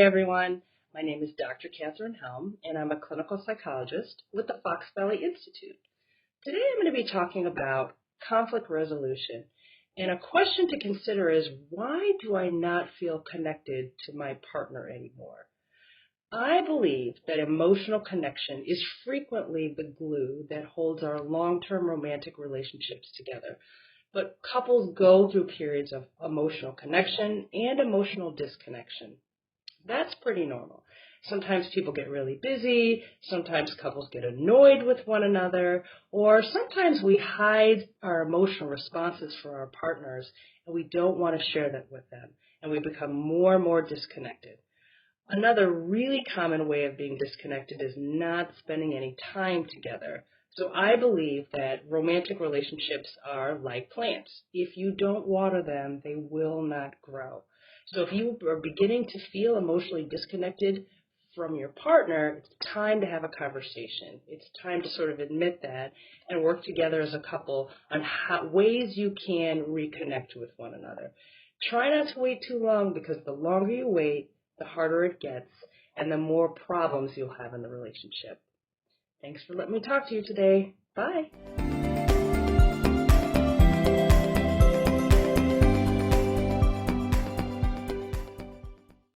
everyone. My name is Dr. Katherine Helm, and I'm a clinical psychologist with the Fox Valley Institute. Today I'm going to be talking about conflict resolution. And a question to consider is, why do I not feel connected to my partner anymore? I believe that emotional connection is frequently the glue that holds our long-term romantic relationships together. But couples go through periods of emotional connection and emotional disconnection. That's pretty normal. Sometimes people get really busy, sometimes couples get annoyed with one another, or sometimes we hide our emotional responses for our partners and we don't want to share that with them, and we become more and more disconnected. Another really common way of being disconnected is not spending any time together. So I believe that romantic relationships are like plants. If you don't water them, they will not grow. So if you are beginning to feel emotionally disconnected from your partner, it's time to have a conversation. It's time to sort of admit that and work together as a couple on ways you can reconnect with one another. Try not to wait too long, because the longer you wait, the harder it gets and the more problems you'll have in the relationship. Thanks for letting me talk to you today. Bye.